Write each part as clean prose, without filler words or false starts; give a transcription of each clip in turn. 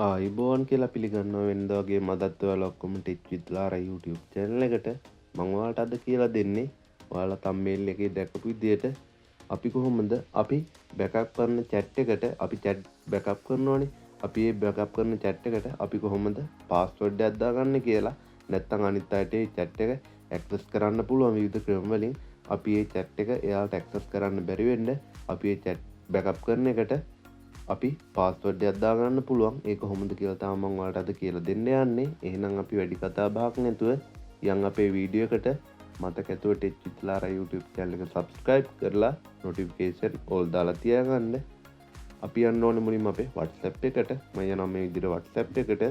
ආයිබෝන් කියලා පිළිගන්නවා වෙනද වගේ මදත් ඔයාලා ඔක්කොම ටෙක් විත් ලාරා YouTube channel එකට මම ඔයාලට අද කියලා දෙන්නේ ඔයාලා thumbnail එකේ දැකපු විදිහට අපි කොහොමද අපි බෑකප් කරන chat එකට අපි chat බෑකප් කරනවානේ අපි මේ බෑකප් කරන chat එකට අපි කොහොමද password එකක් දාගන්නේ කියලා නැත්නම් අනිත් අයට මේ chat එක access කරන්න පුළුවන් විවිධ ක්‍රම වලින් අපි මේ chat එක එයාලට access කරන්න බැරි වෙන්න අපි මේ chat බෑකප් කරන එකට අපි පාස්වර්ඩ් එකක් දාගන්න පුළුවන්. ඒක කොහොමද කියලා තමයි මම ඔයාලට අද කියලා දෙන්න යන්නේ. එහෙනම් අපි වැඩි කතා බහක් නැතුව යන් අපේ වීඩියෝ එකට මතක ඇතුව ටෙච් විත් ලාරා YouTube channel එක subscribe කරලා notification all දාලා තියාගන්න. අපි යන්න ඕනේ මුලින්ම අපේ WhatsApp එකට. මම යනවා මේ විදිහට WhatsApp එකට.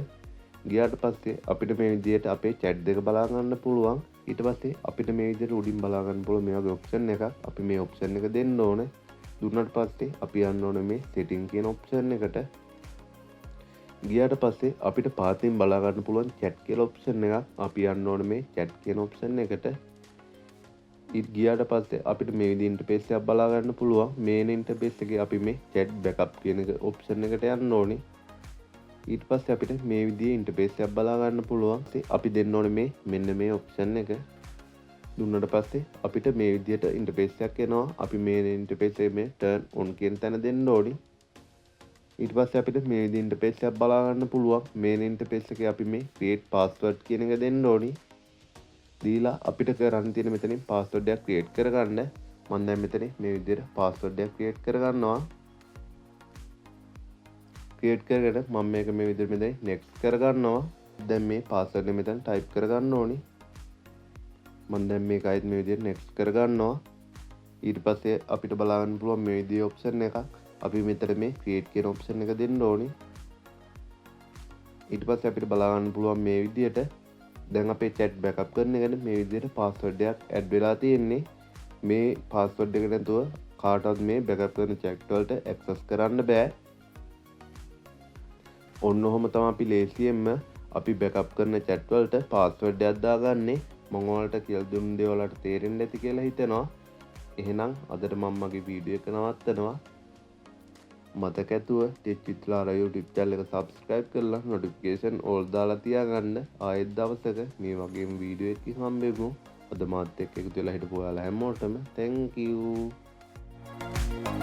ගියාට පස්සේ අපිට මේ විදිහට අපේ chat දෙක බලා ගන්න පුළුවන්. ඊට පස්සේ අපිට මේ විදිහට උඩින් බලා ගන්න පුළුවන් මේ වගේ option එකක්. අපි මේ option එක දෙන්න ඕනේ. දුන්නට පස්සේ අපි යන්න ඕනේ මේ setting කියන option එකට. ගියාට පස්සේ අපිට පාතින් බලා ගන්න පුළුවන් chat කියලා option එකක්. අපි යන්න ඕනේ මේ chat කියන option එකට. ඊට ගියාට පස්සේ අපිට මේ විදිහේ interface එකක් බලා ගන්න පුළුවන්. main interface එකේ අපි මේ chat backup කියන option එකට යන්න ඕනේ. ඊට පස්සේ අපිට මේ විදිහේ interface එකක් බලා ගන්න පුළුවන්. අපි දෙන්න ඕනේ මේ මෙන්න මේ option එක. දුන්නට පස්සේ අපිට මේ විදිහට ඉන්ටර්ෆේස් එකක් එනවා. අපි මේ ඉන්ටර්ෆේස් එකේ මේ turn on කියන තැන දෙන්න ඕනි. ඊට පස්සේ අපිට මේ විදිහේ ඉන්ටර්ෆේස් එකක් බලා ගන්න පුළුවන්. මේ ඉන්ටර්ෆේස් එකේ අපි මේ create password කියන එක දෙන්න ඕනි. දීලා අපිට කරන්න තියෙන මෙතනින් password එකක් create කරගන්න. මම දැන් මෙතන මේ විදිහට password එකක් create කරගන්නවා. create කරගෙන මම මේක මේ විදිහට මෙතන next කරගන්නවා. දැන් මේ password එක මෙතන type කරගන්න ඕනි. මම දැන් මේක ආයෙත් මේ විදිහට next කරගන්නවා. ඊට පස්සේ අපිට බලා ගන්න පුළුවන් මේ විදිහේ option එකක්. අපි මෙතන මේ create කියන option එක දෙන්න ඕනේ. ඊට පස්සේ අපිට බලා ගන්න පුළුවන් මේ විදිහට දැන් අපේ chat backup කරන එකට මේ විදිහට password එකක් add වෙලා තියෙන්නේ. මේ password එක නැතුව කාටවත් මේ backup කරන chat වලට access කරන්න බෑ. ඔන්න ඔහොම තමයි අපි ලේසියෙන්ම අපි backup කරන chat වලට password එකක් දාගන්නේ. මම ඔයාලට කියලා දුන්න දේ ඔයාලට තේරෙන්න ඇති කියලා හිතනවා. එහෙනම් අදට මම මගේ වීඩියෝ එක නවත්තනවා. මතක ඇතුව ටෙච් විත් ලාරා YouTube channel එක subscribe කරලා notification all දාලා තියාගන්න. ආයෙත් දවසක මේ වගේම වීඩියෝ එකකින් හම්බෙමු. අද මාත් එක්ක එකතු වෙලා හිටපු ඔයාලා හැමෝටම thank you.